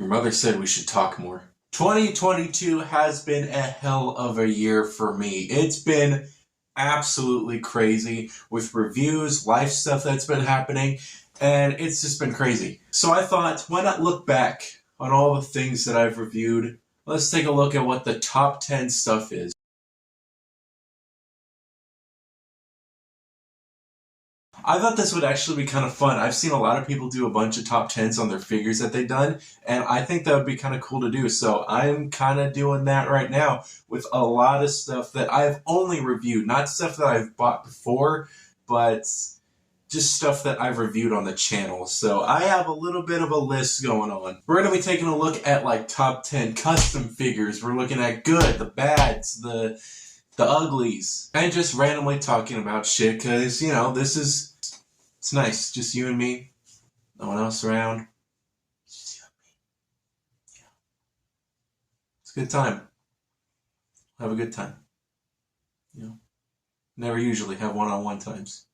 Your mother said we should talk more. 2022 has been a hell of a year for me. It's been absolutely crazy with reviews, life stuff that's been happening, and it's just been crazy. So I thought, why not look back on all the things that I've reviewed? Let's take a look at what the top 10 stuff is. I thought this would actually be kind of fun. I've seen a lot of people do a bunch of top 10s on their figures that they've done, and I think that would be kind of cool to do. So I'm kind of doing that right now with a lot of stuff that I've only reviewed. Not stuff that I've bought before, but just stuff that I've reviewed on the channel. So I have a little bit of a list going on. We're going to be taking a look at like top 10 custom figures. We're looking at good, the bads, the uglies, and just randomly talking about shit because, you know, it's nice. Just you and me. No one else around. Just you and me. Yeah. It's a good time. Have a good time. You know, never usually have one-on-one times.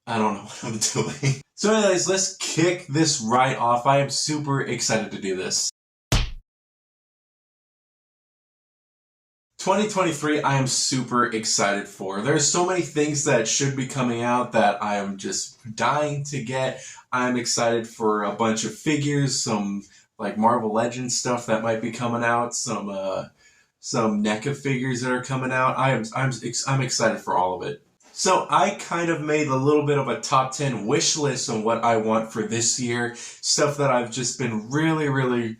I don't know what I'm doing. So anyways, let's kick this right off. I am super excited to do this. 2023, I am super excited for. There's so many things that should be coming out that I am just dying to get. I'm excited for a bunch of figures, some like Marvel Legends stuff that might be coming out, some NECA figures that are coming out. I'm excited for all of it. So I kind of made a little bit of a top 10 wish list on what I want for this year, stuff that I've just been really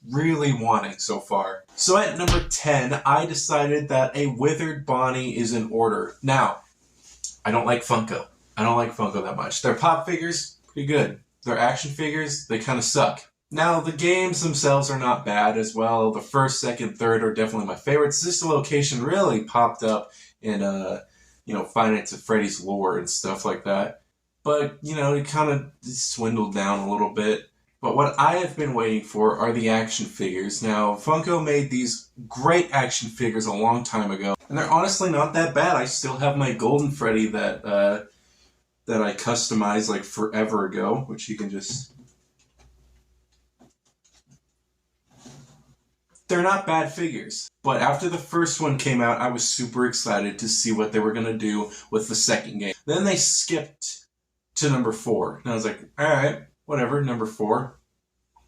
wanting so far. So at number 10, I decided that a Withered Bonnie is in order. Now, I don't like Funko. I don't like Funko that much. Their pop figures, pretty good. Their action figures, they kind of suck. Now, the games themselves are not bad as well. The first, second, third are definitely my favorites. This location really popped up in, Five Nights at Freddy's lore and stuff like that. But, it kind of swindled down a little bit. But what I have been waiting for are the action figures. Now, Funko made these great action figures a long time ago, and they're honestly not that bad. I still have my Golden Freddy that I customized like forever ago, which you can just... They're not bad figures. But after the first one came out, I was super excited to see what they were going to do with the second game. Then they skipped to number 4, and I was like, alright. Whatever, number 4.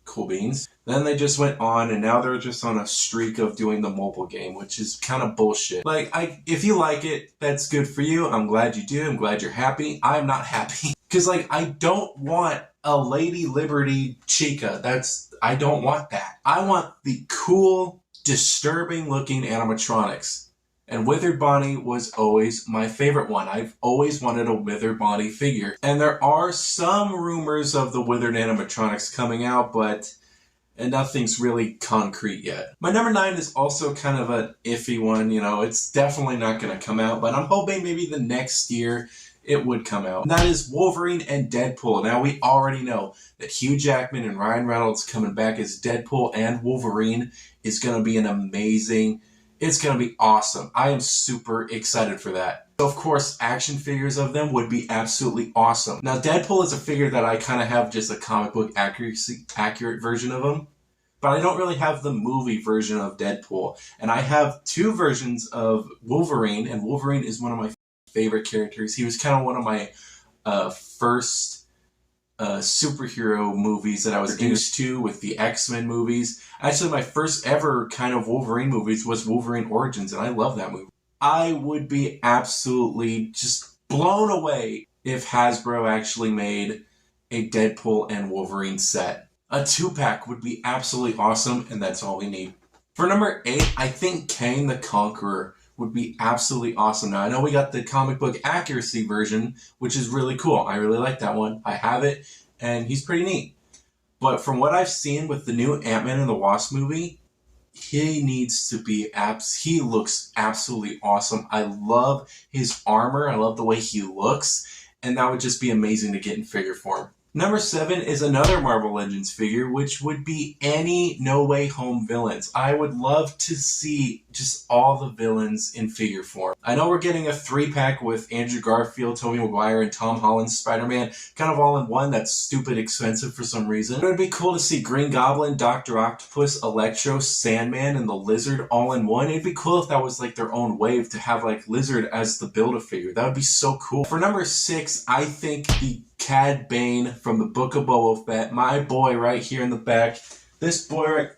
Cool beans. Then they just went on, and now they're just on a streak of doing the mobile game, which is kind of bullshit. Like, if you like it, that's good for you. I'm glad you do. I'm glad you're happy. I'm not happy. Because, I don't want a Lady Liberty Chica. I don't want that. I want the cool, disturbing-looking animatronics. And Withered Bonnie was always my favorite one. I've always wanted a Withered Bonnie figure. And there are some rumors of the Withered animatronics coming out, but nothing's really concrete yet. My number 9 is also kind of an iffy one. It's definitely not going to come out, but I'm hoping maybe the next year it would come out. And that is Wolverine and Deadpool. Now, we already know that Hugh Jackman and Ryan Reynolds coming back as Deadpool and Wolverine is going to be an amazing... It's going to be awesome. I am super excited for that. So, of course, action figures of them would be absolutely awesome. Now, Deadpool is a figure that I kind of have just a comic book accurate version of him. But I don't really have the movie version of Deadpool. And I have 2 versions of Wolverine, and Wolverine is one of my favorite characters. He was kind of one of my first superhero movies that I was introduced to with the X-Men movies. Actually, my first ever kind of Wolverine movies was Wolverine Origins, and I love that movie. I would be absolutely just blown away if Hasbro actually made a Deadpool and Wolverine set. A 2-pack would be absolutely awesome, and that's all we need. For number 8, I think Kang the Conqueror would be absolutely awesome. Now, I know we got the comic book accuracy version, which is really cool. I really like that one. I have it, and he's pretty neat. But from what I've seen with the new Ant-Man and the Wasp movie, he needs to be he looks absolutely awesome. I love his armor. I love the way he looks, and that would just be amazing to get in figure form. Number 7 is another Marvel Legends figure, which would be any No Way Home villains. I would love to see just all the villains in figure form. I know we're getting a 3-pack with Andrew Garfield, Tobey Maguire, and Tom Holland's Spider-Man, kind of all in one. That's stupid expensive for some reason. It would be cool to see Green Goblin, Dr. Octopus, Electro, Sandman, and the Lizard all in one. It'd be cool if that was like their own wave to have like Lizard as the Build-A-Figure. That would be so cool. For number 6, I think the Cad Bane from the Book of Boba Fett, my boy right here in the back. This boy right,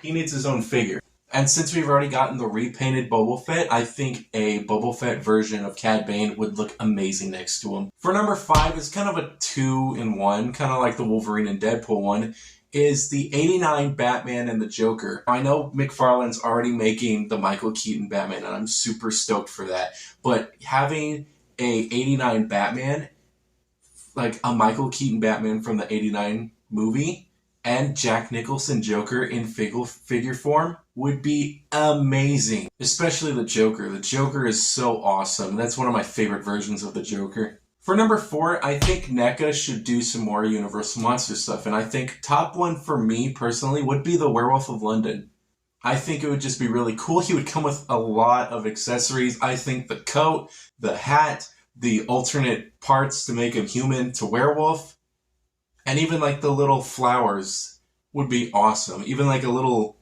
he needs his own figure. And since we've already gotten the repainted Boba Fett, I think a Boba Fett version of Cad Bane would look amazing next to him. For number 5, it's kind of a 2-in-1, kind of like the Wolverine and Deadpool one, is the 89 Batman and the Joker. I know McFarlane's already making the Michael Keaton Batman, and I'm super stoked for that. But having a 89 Batman, like a Michael Keaton Batman from the 89 movie, and Jack Nicholson Joker in figure form would be amazing. Especially the Joker. The Joker is so awesome. That's one of my favorite versions of the Joker. For number 4, I think NECA should do some more Universal Monster stuff, and I think top one for me personally would be the Werewolf of London. I think it would just be really cool. He would come with a lot of accessories. I think the coat, the hat, the alternate parts to make him human to werewolf, and even like the little flowers would be awesome. Even like a little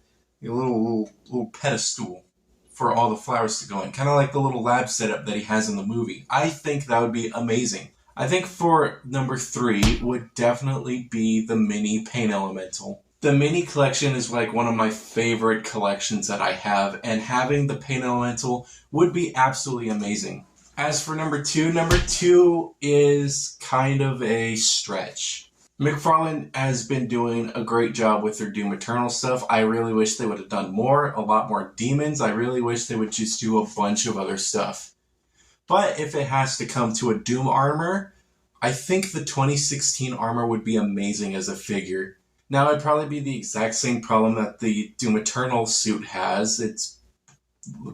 pedestal for all the flowers to go in, kind of like the little lab setup that he has in the movie. I think that would be amazing. I think for number 3 would definitely be the mini Pain Elemental. The mini collection is like one of my favorite collections that I have, and having the Pain Elemental would be absolutely amazing. As for number 2 is kind of a stretch. McFarlane has been doing a great job with their Doom Eternal stuff. I really wish they would have done more, a lot more demons. I really wish they would just do a bunch of other stuff. But if it has to come to a Doom armor, I think the 2016 armor would be amazing as a figure. Now, it'd probably be the exact same problem that the Doom Eternal suit has. It's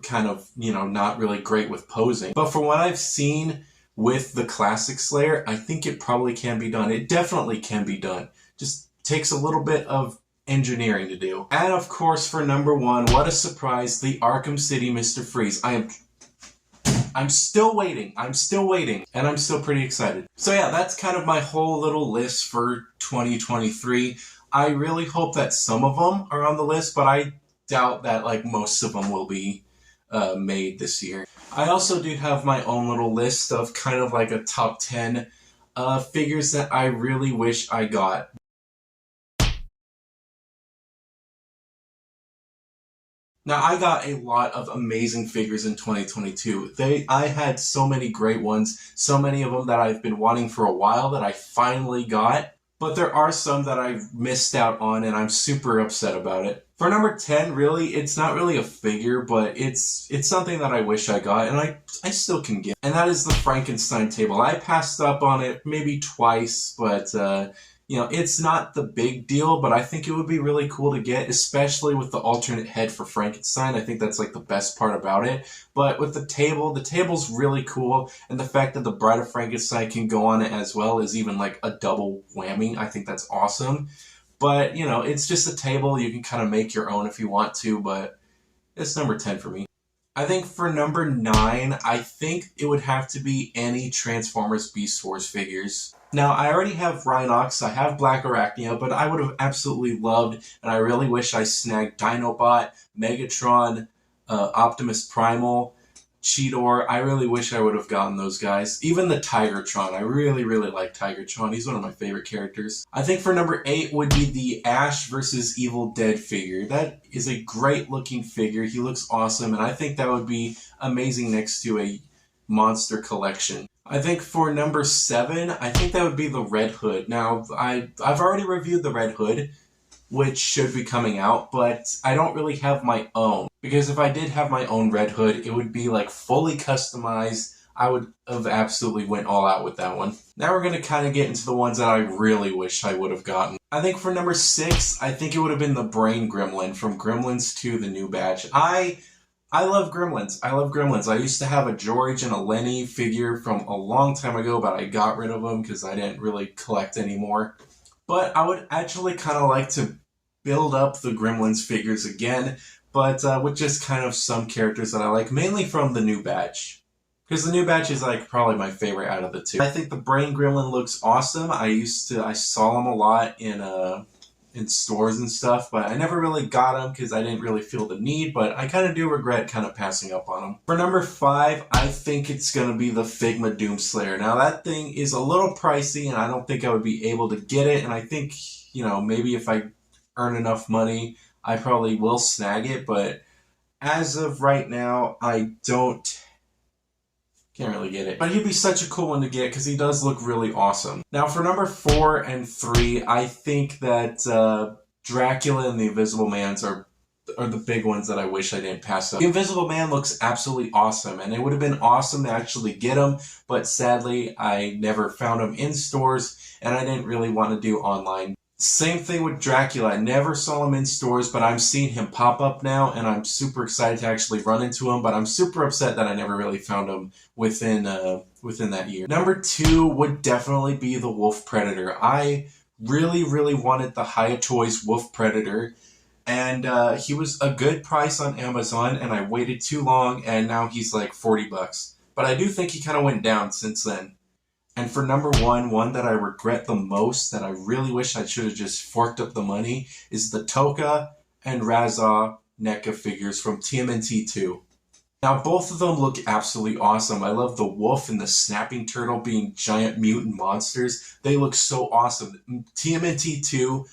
kind of, not really great with posing. But from what I've seen with the Classic Slayer, I think it probably can be done. It definitely can be done. Just takes a little bit of engineering to do. And of course, for number 1, what a surprise, the Arkham City Mr. Freeze. I'm still waiting. And I'm still pretty excited. So yeah, that's kind of my whole little list for 2023. I really hope that some of them are on the list, but I doubt that like most of them will be made this year. I also do have my own little list of kind of like a top 10 figures that I really wish I got. Now, I got a lot of amazing figures in 2022. I had so many great ones, so many of them that I've been wanting for a while that I finally got. But there are some that I've missed out on, and I'm super upset about it. For number 10, really, it's not really a figure, but it's something that I wish I got, and I still can get. And that is the Frankenstein table. I passed up on it maybe twice, but it's not the big deal, but I think it would be really cool to get, especially with the alternate head for Frankenstein. I think that's like the best part about it. But with the table's really cool, and the fact that the Bride of Frankenstein can go on it as well is even like a double whammy. I think that's awesome. But, it's just a table. You can kind of make your own if you want to, but it's number 10 for me. I think for number 9, I think it would have to be any Transformers Beast Wars figures. Now, I already have Rhinox, I have Black Arachnia, but I would have absolutely loved, and I really wish I snagged Dinobot, Megatron, Optimus Primal, Cheetor. I really wish I would have gotten those guys. Even the Tigertron. I really, really like Tigertron. He's one of my favorite characters. I think for number 8 would be the Ash vs. Evil Dead figure. That is a great looking figure. He looks awesome, and I think that would be amazing next to a monster collection. I think for number 7, I think that would be the Red Hood. Now, I've already reviewed the Red Hood, which should be coming out, but I don't really have my own. Because if I did have my own Red Hood, it would be like fully customized. I would have absolutely went all out with that one. Now we're going to kind of get into the ones that I really wish I would have gotten. I think for number 6, I think it would have been the Brain Gremlin from Gremlins 2, the new batch. I I love Gremlins. I love Gremlins. I used to have a George and a Lenny figure from a long time ago, but I got rid of them because I didn't really collect anymore. But I would actually kind of like to build up the Gremlins figures again, but with just kind of some characters that I like, mainly from the new batch. Because the new batch is like probably my favorite out of the two. I think the Brain Gremlin looks awesome. I saw him a lot in stores and stuff, but I never really got them because I didn't really feel the need, but I kind of do regret kind of passing up on them. For number 5, I think it's going to be the Figma Doomslayer. Now that thing is a little pricey and I don't think I would be able to get it, and I think, you know, maybe if I earn enough money, I probably will snag it, but as of right now, I can't really get it. But he'd be such a cool one to get because he does look really awesome. Now for number 4 and 3, I think that Dracula and the Invisible Mans are the big ones that I wish I didn't pass up. The Invisible Man looks absolutely awesome, and it would have been awesome to actually get him, but sadly I never found him in stores, and I didn't really want to do online. Same thing with Dracula. I never saw him in stores, but I'm seeing him pop up now, and I'm super excited to actually run into him, but I'm super upset that I never really found him within that year. Number 2 would definitely be the Wolf Predator. I really, really wanted the HIYA Toys Wolf Predator, and he was a good price on Amazon, and I waited too long, and now he's like $40. But I do think he kind of went down since then. And for number 1, one that I regret the most, that I really wish I should have just forked up the money, is the Toka and Raza NECA figures from TMNT 2. Now both of them look absolutely awesome. I love the wolf and the snapping turtle being giant mutant monsters. They look so awesome. TMNT 2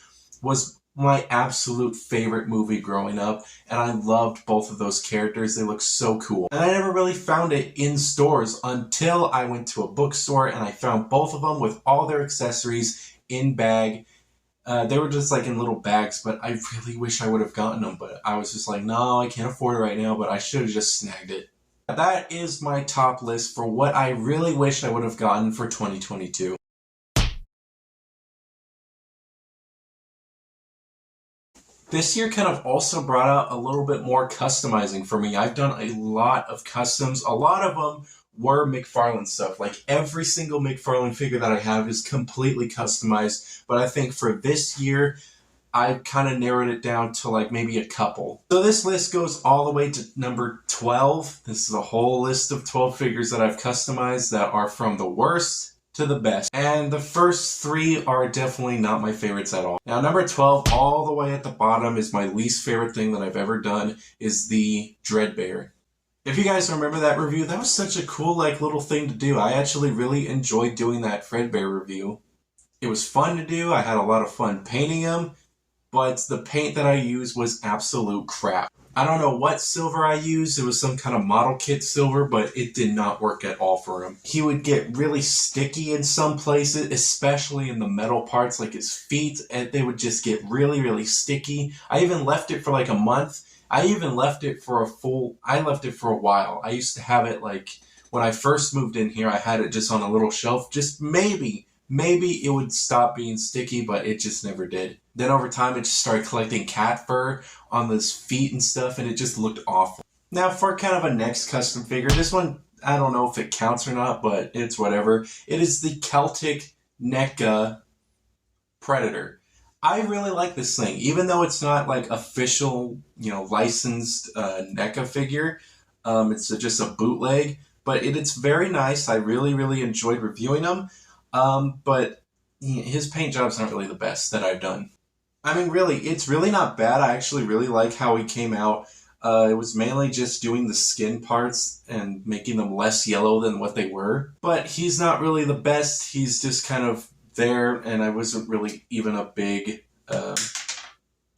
was my absolute favorite movie growing up, and I loved both of those characters. They look so cool. And I never really found it in stores until I went to a bookstore and I found both of them with all their accessories in bag. They were just like in little bags, but I really wish I would have gotten them, but I was just like, no, I can't afford it right now, but I should have just snagged it. That is my top list for what I really wish I would have gotten for 2022. This year kind of also brought out a little bit more customizing for me. I've done a lot of customs. A lot of them were McFarlane stuff. Like every single McFarlane figure that I have is completely customized. But I think for this year, I've kind of narrowed it down to like maybe a couple. So this list goes all the way to number 12. This is a whole list of 12 figures that I've customized that are from the worst to the best. And the first 3 are definitely not my favorites at all. Now number 12, all the way at the bottom, is my least favorite thing that I've ever done, is the Dreadbear. If you guys remember that review, that was such a cool like little thing to do. I actually really enjoyed doing that Fredbear review. It was fun to do. I had a lot of fun painting him, but the paint that I used was absolute crap. I don't know what silver I used. It was some kind of model kit silver, but it did not work at all for him. He would get really sticky in some places, especially in the metal parts like his feet, and they would just get really, really sticky. I even left it for like a month. I even left it for a while. I used to have it like, when I first moved in here, I had it just on a little shelf, just maybe it would stop being sticky, but it just never did. Then over time, it just started collecting cat fur on his feet and stuff, and it just looked awful. Now for kind of a next custom figure, this one, I don't know if it counts or not, but it's whatever. It is the Celtic NECA Predator. I really like this thing, even though it's not like official, licensed NECA figure. It's just a bootleg, but it's very nice. I really, really enjoyed reviewing them. But his paint job's not really the best that I've done. I mean, really, it's really not bad. I actually really like how he came out. It was mainly just doing the skin parts and making them less yellow than what they were. But he's not really the best. He's just kind of there, and I wasn't really even a big,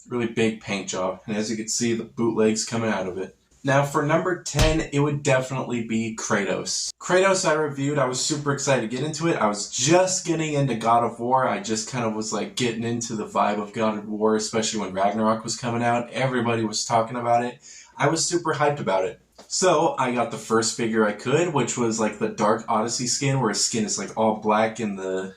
really big paint job. And as you can see, the bootleg's coming out of it. Now for number 10, it would definitely be Kratos. Kratos I reviewed. I was super excited to get into it. I was just getting into God of War. I just kind of was like getting into the vibe of God of War, especially when Ragnarok was coming out. Everybody was talking about it. I was super hyped about it. So I got the first figure I could, which was like the Dark Odyssey skin, where his skin is like all black and the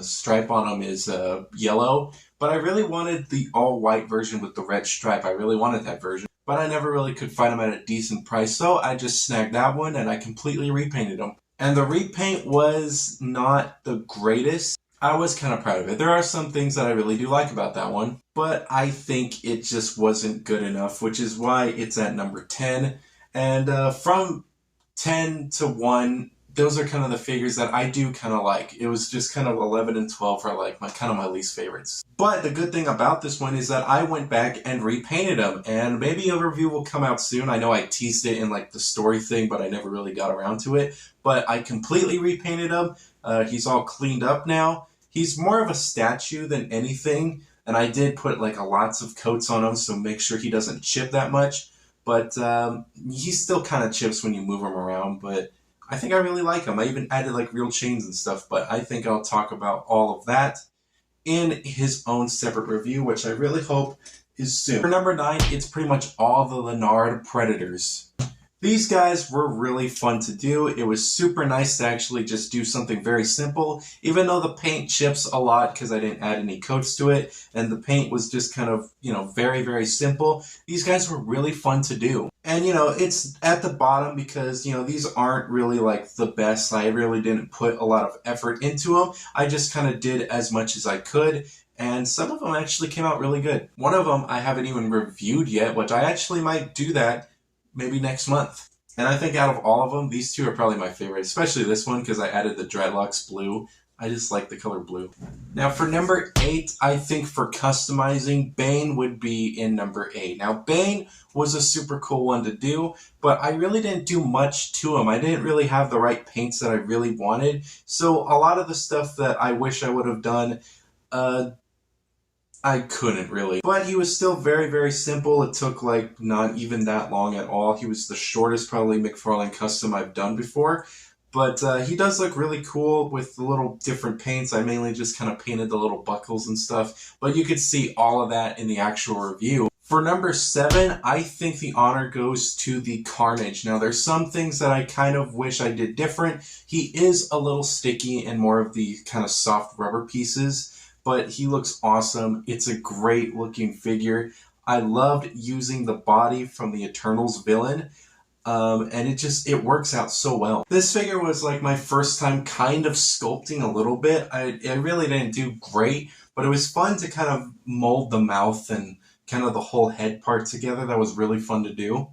stripe on him is yellow. But I really wanted the all-white version with the red stripe. I really wanted that version. but I never really could find them at a decent price, so I just snagged that one and I completely repainted them. And the repaint was not the greatest. I was kind of proud of it. There are some things that I really do like about that one, but I think it just wasn't good enough, which is why it's at number 10. And from 10 to 1, those are kind of the figures that I do kind of like. It was just kind of 11 and 12 are like my least favorites. But the good thing about this one is that I went back and repainted them, and maybe a review will come out soon. I know I teased it in like the story thing, but I never really got around to it. But I completely repainted him. He's all cleaned up now. He's more of a statue than anything, and I did put like lots of coats on him, so make sure he doesn't chip that much. But he still kind of chips when you move him around, but I think I really like him. I even added like real chains and stuff, but I think I'll talk about all of that in his own separate review, which I really hope is soon. For number 9, it's pretty much all the Leonard Predators. These guys were really fun to do. It was super nice to actually just do something very simple, even though the paint chips a lot because I didn't add any coats to it, and the paint was just kind of, very, very simple. These guys were really fun to do. And, it's at the bottom because, these aren't really like the best. I really didn't put a lot of effort into them. I just kind of did as much as I could. And some of them actually came out really good. One of them I haven't even reviewed yet, which I actually might do that maybe next month. And I think out of all of them, these two are probably my favorite, especially this one because I added the dreadlocks blue. I just like the color blue. Now for number 8, I think for customizing, Bane would be in number 8. Now Bane was a super cool one to do, but I really didn't do much to him. I didn't really have the right paints that I really wanted. So a lot of the stuff that I wish I would have done, I couldn't really. But he was still very, very simple. It took like not even that long at all. He was the shortest probably McFarlane custom I've done before. But he does look really cool with the little different paints. I mainly just kind of painted the little buckles and stuff. But you could see all of that in the actual review. For number 7, I think the honor goes to the Carnage. Now there's some things that I kind of wish I did different. He is a little sticky and more of the kind of soft rubber pieces, but he looks awesome. It's a great looking figure. I loved using the body from the Eternals villain. And it works out so well. This figure was like my first time kind of sculpting a little bit. I really didn't do great, but it was fun to kind of mold the mouth and kind of the whole head part together. That was really fun to do.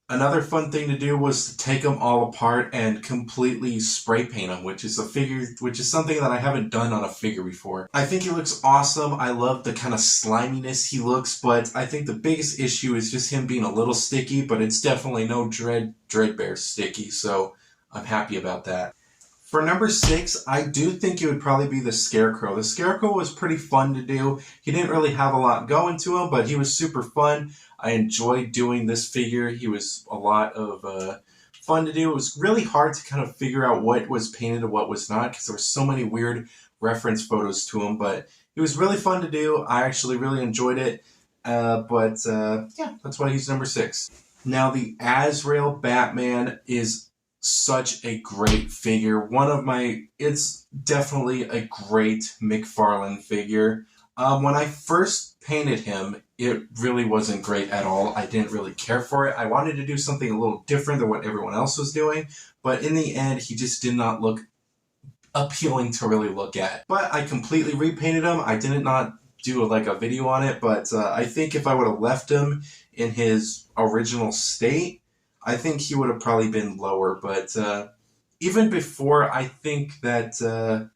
Another fun thing to do was to take them all apart and completely spray paint them, which is something that I haven't done on a figure before. I think he looks awesome. I love the kind of sliminess he looks, but I think the biggest issue is just him being a little sticky, but it's definitely no Dreadbear sticky, so I'm happy about that. For number 6, I do think it would probably be the Scarecrow. The Scarecrow was pretty fun to do. He didn't really have a lot going to him, but he was super fun. I enjoyed doing this figure. He was a lot of fun to do. It was really hard to kind of figure out what was painted and what was not because there were so many weird reference photos to him, but it was really fun to do. I actually really enjoyed it, yeah, that's why he's number 6. Now the Azrael Batman is such a great figure. It's definitely a great McFarlane figure. When I first painted him, it really wasn't great at all. I didn't really care for it. I wanted to do something a little different than what everyone else was doing, but in the end, he just did not look appealing to really look at. But I completely repainted him. I did not do a video on it, but I think if I would have left him in his original state, I think he would have probably been lower, but even before, I think that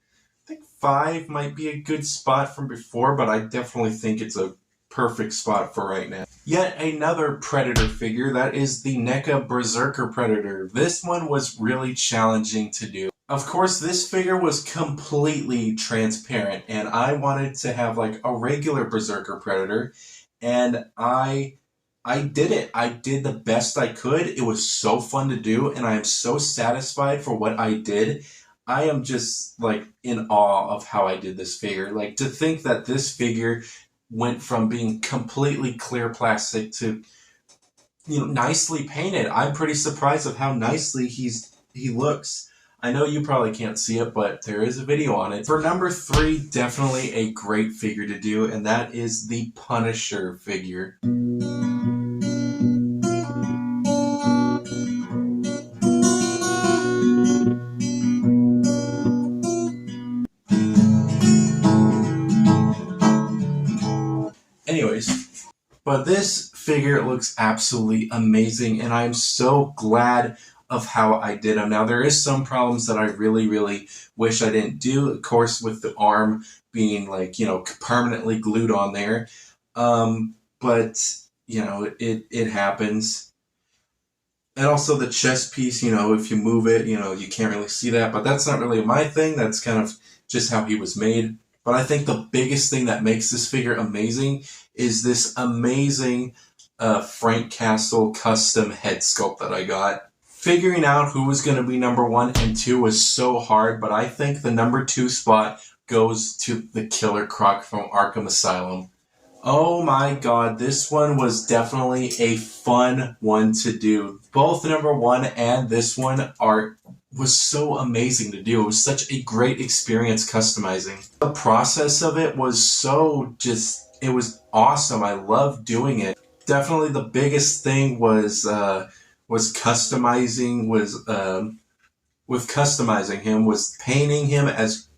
5 might be a good spot from before, but I definitely think it's a perfect spot for right now. Yet another Predator figure, that is the NECA Berserker Predator. This one was really challenging to do. Of course, this figure was completely transparent, and I wanted to have a regular Berserker Predator, and I did it. I did the best I could. It was so fun to do, and I am so satisfied for what I did. I am just, in awe of how I did this figure. To think that this figure went from being completely clear plastic to, nicely painted. I'm pretty surprised of how nicely he looks. I know you probably can't see it, but there is a video on it. For number 3, definitely a great figure to do, and that is the Punisher figure. Anyways, but this figure looks absolutely amazing, and I'm so glad of how I did him. Now, there is some problems that I really, really wish I didn't do. Of course, with the arm being, like, you know, permanently glued on there. But, you know, it happens. And also the chest piece, you know, if you move it, you know, you can't really see that. But that's not really my thing. That's kind of just how he was made. But I think the biggest thing that makes this figure amazing is this amazing Frank Castle custom head sculpt that I got. Figuring out who was going to be number 1 and 2 was so hard, but I think the number 2 spot goes to the Killer Croc from Arkham Asylum. Oh my god, this one was definitely a fun one to do. Both number 1 and this one was so amazing to do. It was such a great experience customizing. The process of it was so it was awesome. I loved doing it. Definitely the biggest thing was customizing him, was painting him as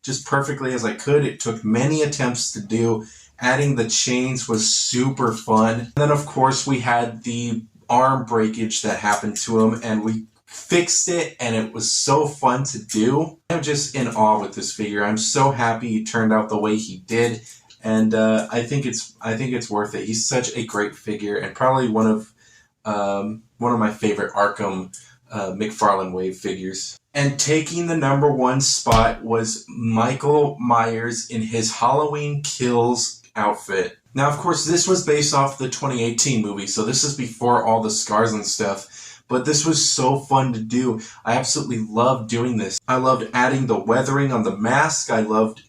just perfectly as I could. It took many attempts to do. Adding the chains was super fun. And then, of course, we had the arm breakage that happened to him, and we fixed it, and it was so fun to do. I'm just in awe with this figure. I'm so happy he turned out the way he did, and I think it's worth it. He's such a great figure, and probably one of my favorite Arkham McFarlane Wave figures. And taking the number 1 spot was Michael Myers in his Halloween Kills outfit. Now, of course, this was based off the 2018 movie, so this is before all the scars and stuff, but this was so fun to do. I absolutely loved doing this. I loved adding the weathering on the mask. I loved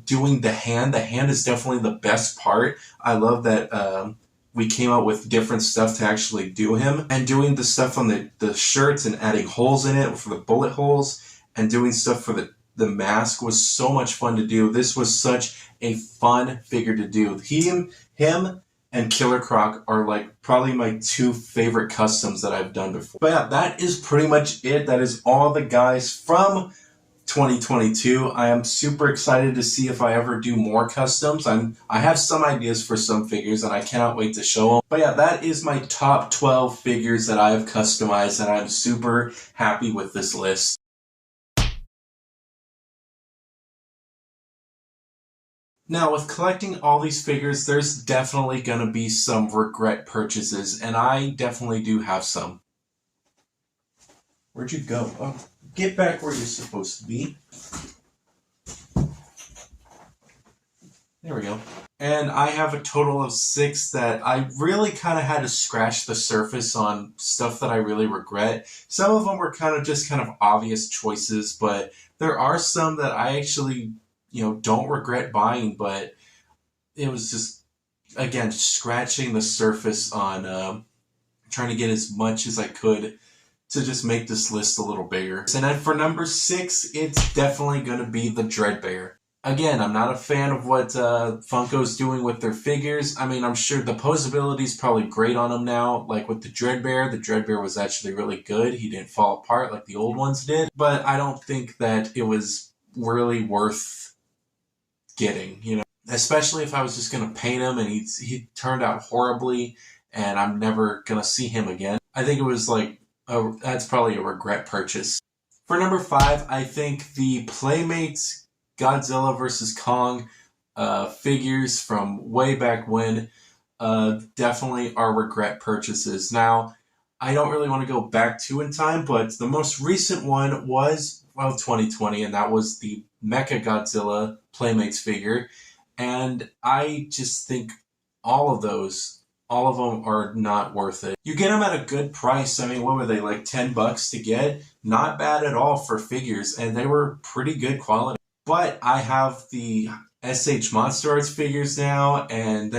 doing the hand. The hand is definitely the best part. I love that we came out with different stuff to actually do him, and doing the stuff on the shirts and adding holes in it for the bullet holes, and doing stuff for the mask was so much fun to do. This was such a fun figure to do. Him and Killer Croc are like probably my 2 favorite customs that I've done before. But yeah, that is pretty much it. That is all the guys from 2022. I am super excited to see if I ever do more customs. I have some ideas for some figures, and I cannot wait to show them. But yeah, that is my top 12 figures that I have customized, and I'm super happy with this list. Now, with collecting all these figures, there's definitely going to be some regret purchases, and I definitely do have some. Where'd you go? Oh, get back where you're supposed to be. There we go. And I have a total of 6 that I really kind of had to scratch the surface on stuff that I really regret. Some of them were kind of obvious choices, but there are some that I actually, you know, don't regret buying, but it was just, again, scratching the surface on trying to get as much as I could to just make this list a little bigger. And then for number 6, it's definitely going to be the Dreadbear. Again, I'm not a fan of what Funko's doing with their figures. I mean, I'm sure the posability is probably great on them now. Like with the Dreadbear was actually really good. He didn't fall apart like the old ones did. But I don't think that it was really worth getting, you know. Especially if I was just going to paint him and he turned out horribly and I'm never going to see him again. I think it was like, that's probably a regret purchase. For number 5, I think the Playmates Godzilla vs. Kong figures from way back when definitely are regret purchases. Now, I don't really want to go back to in time, but the most recent one was, well, 2020, and that was the Mecha Godzilla Playmates figure. And I just think all of them are not worth it. You get them at a good price. I mean, what were they, like $10 to get? Not bad at all for figures, and they were pretty good quality. But I have the SH Monster Arts figures now, and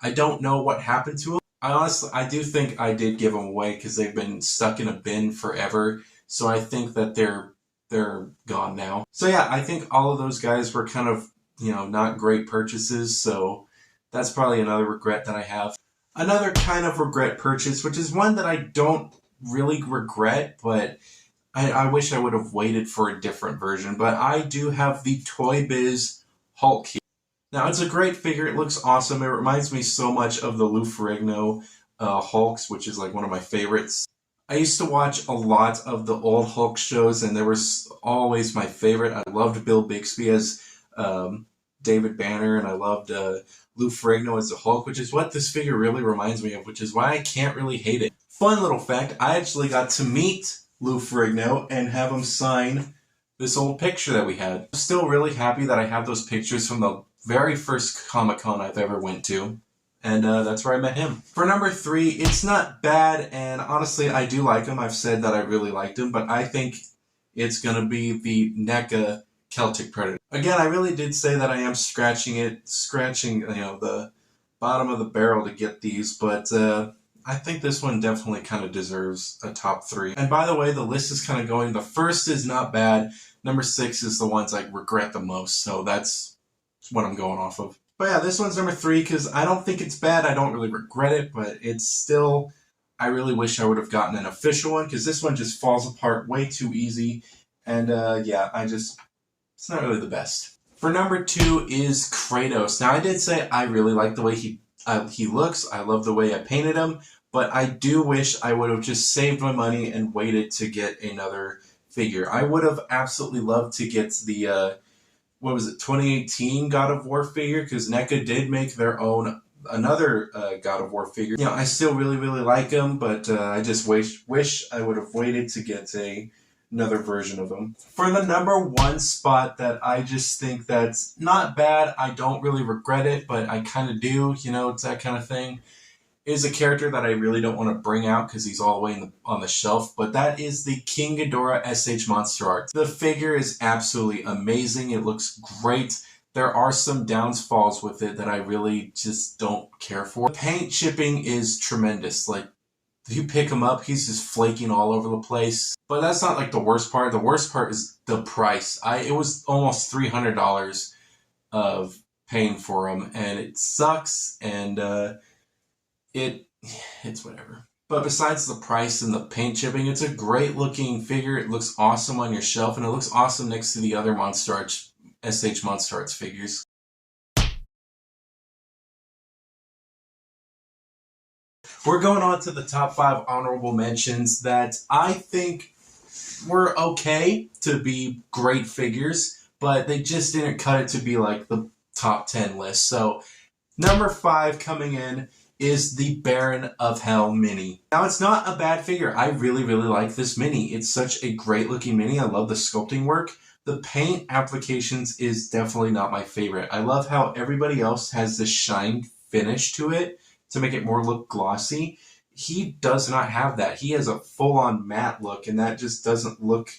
I don't know what happened to them. I do think I did give them away because they've been stuck in a bin forever. So I think that they're gone now. So yeah, I think all of those guys were kind of, not great purchases. So that's probably another regret that I have. Another kind of regret purchase, which is one that I don't really regret, but I wish I would have waited for a different version. But I do have the Toy Biz Hulk here. Now, it's a great figure. It looks awesome. It reminds me so much of the Lou Ferrigno Hulks, which is like one of my favorites. I used to watch a lot of the old Hulk shows, and there was always my favorite. I loved Bill Bixby as David Banner, and I loved Lou Ferrigno as the Hulk, which is what this figure really reminds me of, which is why I can't really hate it. Fun little fact, I actually got to meet Lou Ferrigno and have him sign this old picture that we had. I'm still really happy that I have those pictures from the very first Comic-Con I've ever went to. And that's where I met him. For number 3, it's not bad, and honestly, I do like him. I've said that I really liked him, but I think it's going to be the NECA Celtic Predator. Again, I really did say that I am scratching the bottom of the barrel to get these, but I think this one definitely kind of deserves a top 3. And by the way, the list is kind of going. The first is not bad. Number 6 is the ones I regret the most, so that's what I'm going off of. But yeah, this one's number 3 because I don't think it's bad. I don't really regret it, but it's still, I really wish I would have gotten an official one because this one just falls apart way too easy. And yeah, it's not really the best. For number 2 is Kratos. Now, I did say I really like the way he looks. I love the way I painted him, but I do wish I would have just saved my money and waited to get another figure. I would have absolutely loved to get the 2018 God of War figure, because NECA did make their own another God of War figure. I still really, really like him, but I just wish I would have waited to get another version of him. For the number 1 spot that I just think that's not bad, I don't really regret it, but I kind of do, it's that kind of thing, is a character that I really don't want to bring out because he's all the way on the shelf, but that is the King Ghidorah SH Monster Art. The figure is absolutely amazing. It looks great. There are some downfalls with it that I really just don't care for. The paint chipping is tremendous. Like, if you pick him up, he's just flaking all over the place. But that's not like the worst part. The worst part is the price. It was almost $300 of paying for him, and it sucks, and it's whatever. But besides the price and the paint chipping, it's a great looking figure. It looks awesome on your shelf, and it looks awesome next to the other SH Monster Arts figures. We're going on to the top 5 honorable mentions that I think were okay to be great figures, but they just didn't cut it to be like the top 10 list. So number 5 coming in is the Baron of Hell Mini. Now, it's not a bad figure. I really, really like this Mini. It's such a great looking Mini. I love the sculpting work. The paint applications is definitely not my favorite. I love how everybody else has this shine finish to it to make it more look glossy. He does not have that. He has a full-on matte look, and that just doesn't look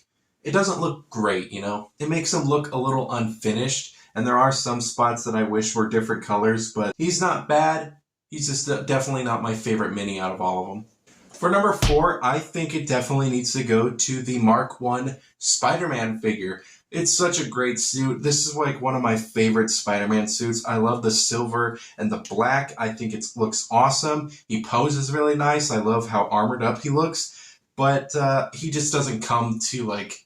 great, It makes him look a little unfinished, and there are some spots that I wish were different colors, but he's not bad. He's just definitely not my favorite Mini out of all of them. For number 4, I think it definitely needs to go to the Mark I Spider-Man figure. It's such a great suit. This is like one of my favorite Spider-Man suits. I love the silver and the black. I think it looks awesome. He poses really nice. I love how armored up he looks. But he just doesn't come to like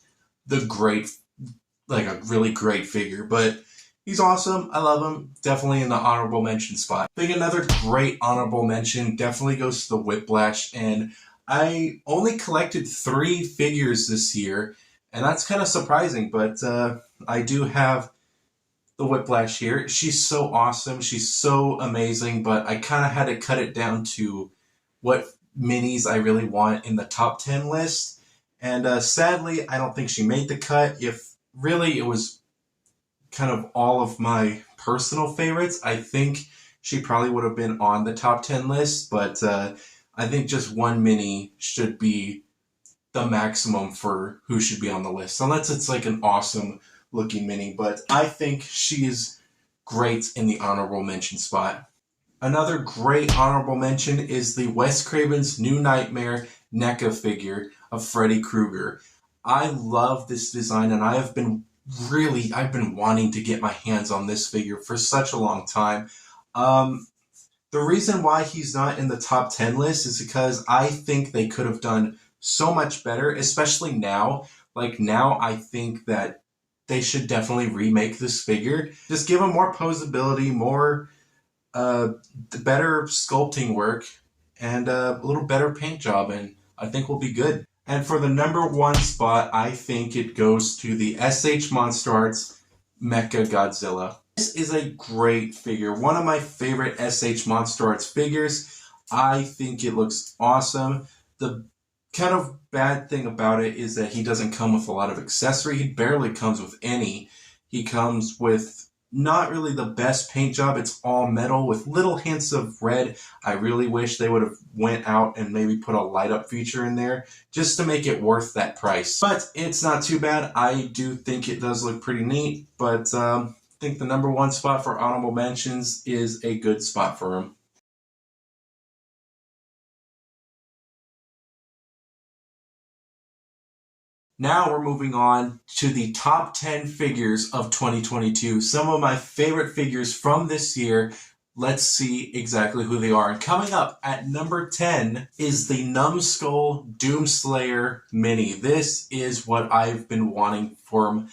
a really great figure. But he's awesome. I love him. Definitely in the honorable mention spot. I think another great honorable mention definitely goes to the Whiplash. And I only collected 3 figures this year. And that's kind of surprising. But I do have the Whiplash here. She's so awesome. She's so amazing. But I kind of had to cut it down to what minis I really want in the top 10 list. And sadly, I don't think she made the cut. If really it was kind of all of my personal favorites, I think she probably would have been on the top 10 list, but I think just one mini should be the maximum for who should be on the list, unless it's like an awesome looking mini, but I think she is great in the honorable mention spot. Another great honorable mention is the Wes Craven's New Nightmare NECA figure of Freddy Krueger. I love this design, and I've been wanting to get my hands on this figure for such a long time. The reason why he's not in the top 10 list is because I think they could have done so much better, especially now. Like now, I think that they should definitely remake this figure. Just give him more posability, more better sculpting work, and a little better paint job, and I think we'll be good. And for the number 1 spot, I think it goes to the SH Monster Arts Mecha Godzilla. This is a great figure. One of my favorite SH Monster Arts figures. I think it looks awesome. The kind of bad thing about it is that he doesn't come with a lot of accessory. He barely comes with any. He comes with not really the best paint job. It's all metal with little hints of red. I really wish they would have went out and maybe put a light up feature in there just to make it worth that price. But it's not too bad. I do think it does look pretty neat, but I think the number 1 spot for honorable mentions is a good spot for him. Now we're moving on to the top 10 figures of 2022. Some of my favorite figures from this year. Let's see exactly who they are. And coming up at number 10 is the Numbskull Doomslayer Mini. This is what I've been wanting from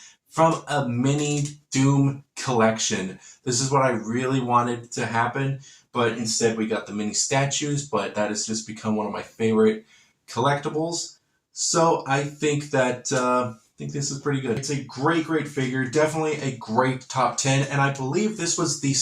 a mini Doom collection. This is what I really wanted to happen, but instead we got the mini statues, but that has just become one of my favorite collectibles. So I think that this is pretty good. It's a great figure, definitely a great top 10, and I believe this was the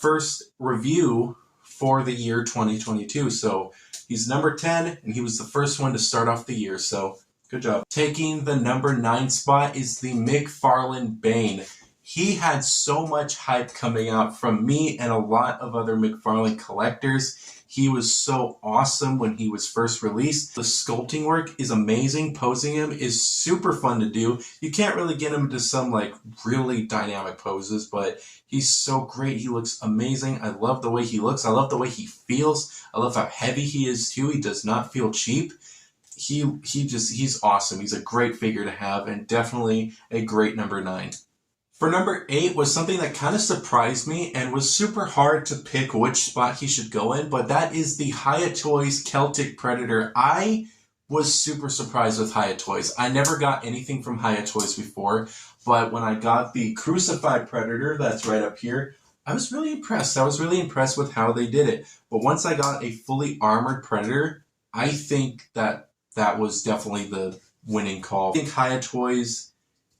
first review for the year 2022. So he's number 10, and he was the first one to start off the year, so good job. Taking the number 9 spot is the McFarlane Bane. He had so much hype coming out from me and a lot of other McFarlane collectors. He was so awesome when he was first released. The sculpting work is amazing. Posing him is super fun to do. You can't really get him to some like really dynamic poses, but he's so great. He looks amazing. I love the way he looks. I love the way he feels. I love how heavy he is too. He does not feel cheap. He's awesome. He's a great figure to have, and definitely a great number 9. For number 8 was something that kind of surprised me and was super hard to pick which spot he should go in, but that is the HIYA Toys Celtic Predator. I was super surprised with HIYA Toys. I never got anything from HIYA Toys before, but when I got the Crucified Predator, that's right up here, I was really impressed. I was really impressed with how they did it. But once I got a fully armored Predator, I think that was definitely the winning call. I think HIYA Toys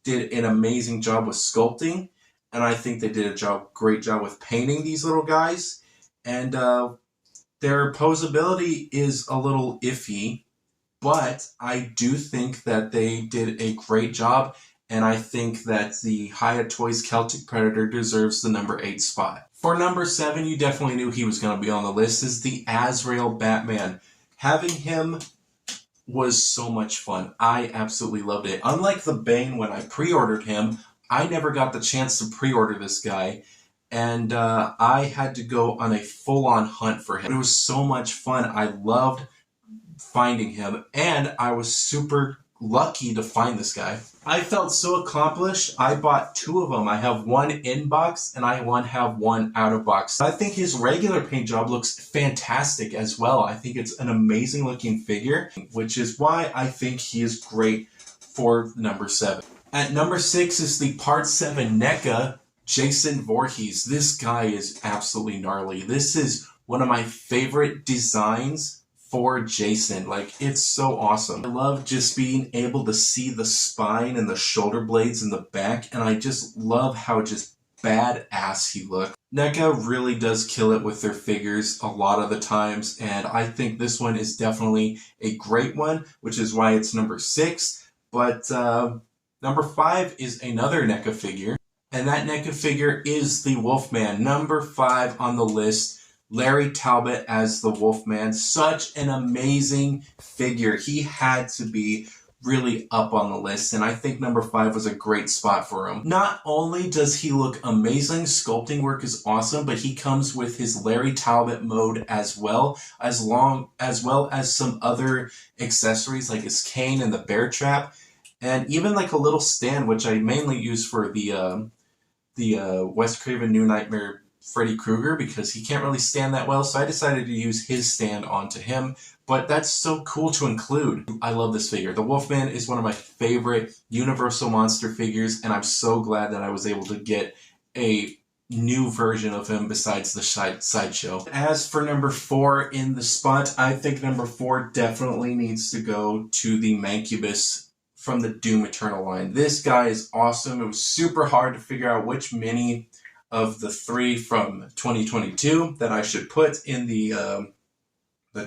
did an amazing job with sculpting, and I think they did a great job with painting these little guys, and their posability is a little iffy, but I do think that they did a great job, and I think that the HIYA Toys Celtic Predator deserves the number 8 spot. For number 7, you definitely knew he was going to be on the list, is the Azrael Batman. Having him was so much fun. I absolutely loved it. Unlike the Bane, when I pre-ordered him, I never got the chance to pre-order this guy, and I had to go on a full-on hunt for him. It was so much fun. I loved finding him, and I was super lucky to find this guy. I felt so accomplished. I bought 2 of them. I have one in box, and I have one out of box. I think his regular paint job looks fantastic as well. I think it's an amazing looking figure, which is why I think he is great for number 7. At number 6 is the Part 7 NECA Jason Voorhees. This guy is absolutely gnarly. This is one of my favorite designs for Jason. Like, it's so awesome. I love just being able to see the spine and the shoulder blades in the back, and I just love how just badass he looks. NECA really does kill it with their figures a lot of the times, and I think this one is definitely a great one, which is why it's number 6. But number 5 is another NECA figure, and that NECA figure is the Wolfman. Number 5 on the list, Larry Talbot as the Wolfman. Such an amazing figure. He had to be really up on the list, and I think number 5 was a great spot for him. Not only does he look amazing, sculpting work is awesome, but he comes with his Larry Talbot mode as well as some other accessories like his cane and the bear trap, and even like a little stand, which I mainly use for the Wes Craven New Nightmare Freddy Krueger, because he can't really stand that well, so I decided to use his stand onto him. But that's so cool to include. I love this figure. The Wolfman is one of my favorite Universal Monster figures, and I'm so glad that I was able to get a new version of him besides the Sideshow. As for number 4 in the spot, I think number 4 definitely needs to go to the Mancubus from the Doom Eternal line. This guy is awesome. It was super hard to figure out which mini of the 3 from 2022 that I should put in the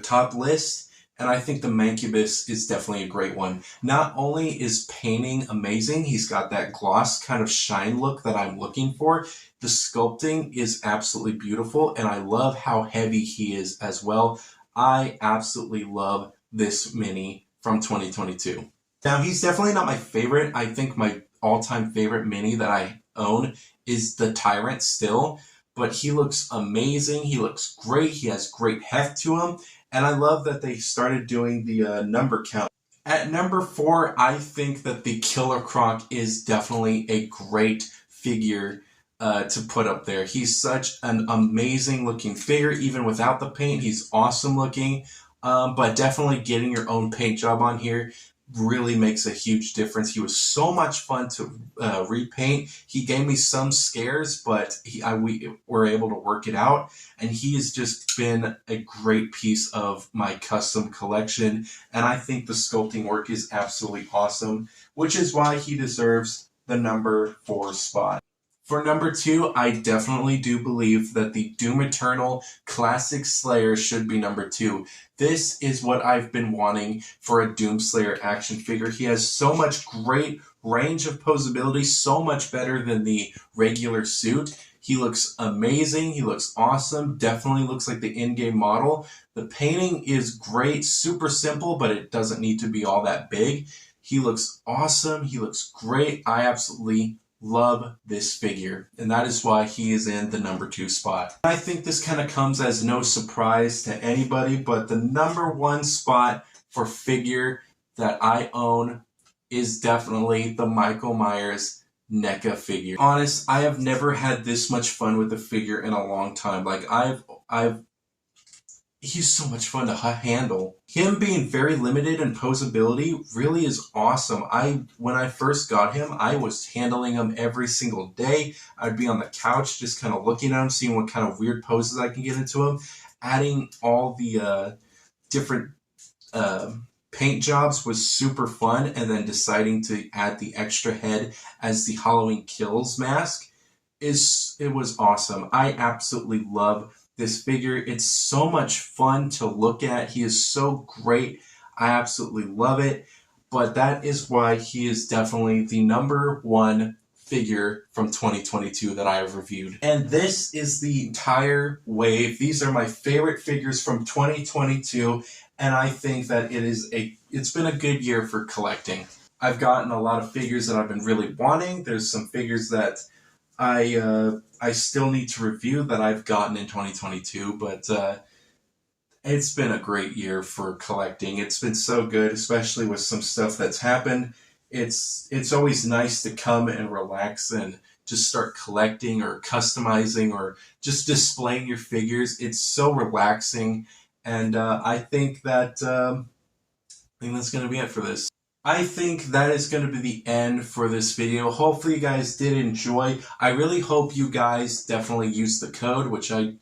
top list, and I think the Mancubus is definitely a great one. Not only is painting amazing, he's got that gloss kind of shine look that I'm looking for. The sculpting is absolutely beautiful, and I love how heavy he is as well. I absolutely love this mini from 2022. Now, he's definitely not my favorite. I think my all-time favorite mini that I own is the Tyrant still, but he looks amazing. He looks great. He has great heft to him, and I love that they started doing the number count. At number 4, I think that the Killer Croc is definitely a great figure to put up there. He's such an amazing looking figure. Even without the paint, he's awesome looking, but definitely getting your own paint job on here really makes a huge difference. He was so much fun to repaint. He gave me some scares, but we were able to work it out, and he has just been a great piece of my custom collection, and I think the sculpting work is absolutely awesome, which is why he deserves the number 4 spot. For number 2, I definitely do believe that the Doom Eternal Classic Slayer should be number 2. This is what I've been wanting for a Doom Slayer action figure. He has so much great range of posability, so much better than the regular suit. He looks amazing. He looks awesome. Definitely looks like the in-game model. The painting is great, super simple, but it doesn't need to be all that big. He looks awesome. He looks great. I absolutely love this figure, and that is why he is in the number 2 spot. I think this kind of comes as no surprise to anybody, but the number 1 spot for figure that I own is definitely the Michael Myers NECA figure. Honest, I have never had this much fun with the figure in a long time. Like, he's so much fun to handle. Him being very limited in posability really is awesome. When I first got him, I was handling him every single day. I'd be on the couch just kind of looking at him, seeing what kind of weird poses I can get into him. Adding all the different paint jobs was super fun, and then deciding to add the extra head as the Halloween Kills mask it was awesome. I absolutely love this figure. It's so much fun to look at. He is so great. I absolutely love it. But that is why he is definitely the number 1 figure from 2022 that I have reviewed. And this is the entire wave. These are my favorite figures from 2022, and I think that it's been a good year for collecting. I've gotten a lot of figures that I've been really wanting. There's some figures that I still need to review that I've gotten in 2022, but it's been a great year for collecting. It's been so good, especially with some stuff that's happened. It's always nice to come and relax and just start collecting or customizing or just displaying your figures. It's so relaxing, and I think that's going to be it for this. I think that is going to be the end for this video. Hopefully you guys did enjoy. I really hope you guys definitely used the code, which I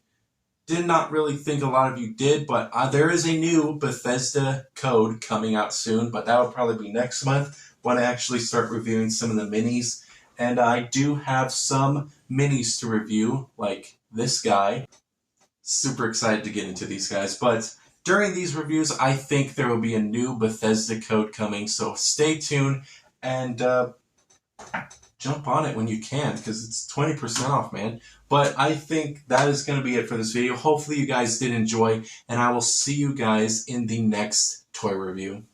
did not really think a lot of you did, but there is a new Bethesda code coming out soon, but that will probably be next month when I actually start reviewing some of the minis. And I do have some minis to review, like this guy. Super excited to get into these guys, but during these reviews, I think there will be a new Bethesda code coming, so stay tuned and jump on it when you can, because it's 20% off, man. But I think that is going to be it for this video. Hopefully you guys did enjoy, and I will see you guys in the next toy review.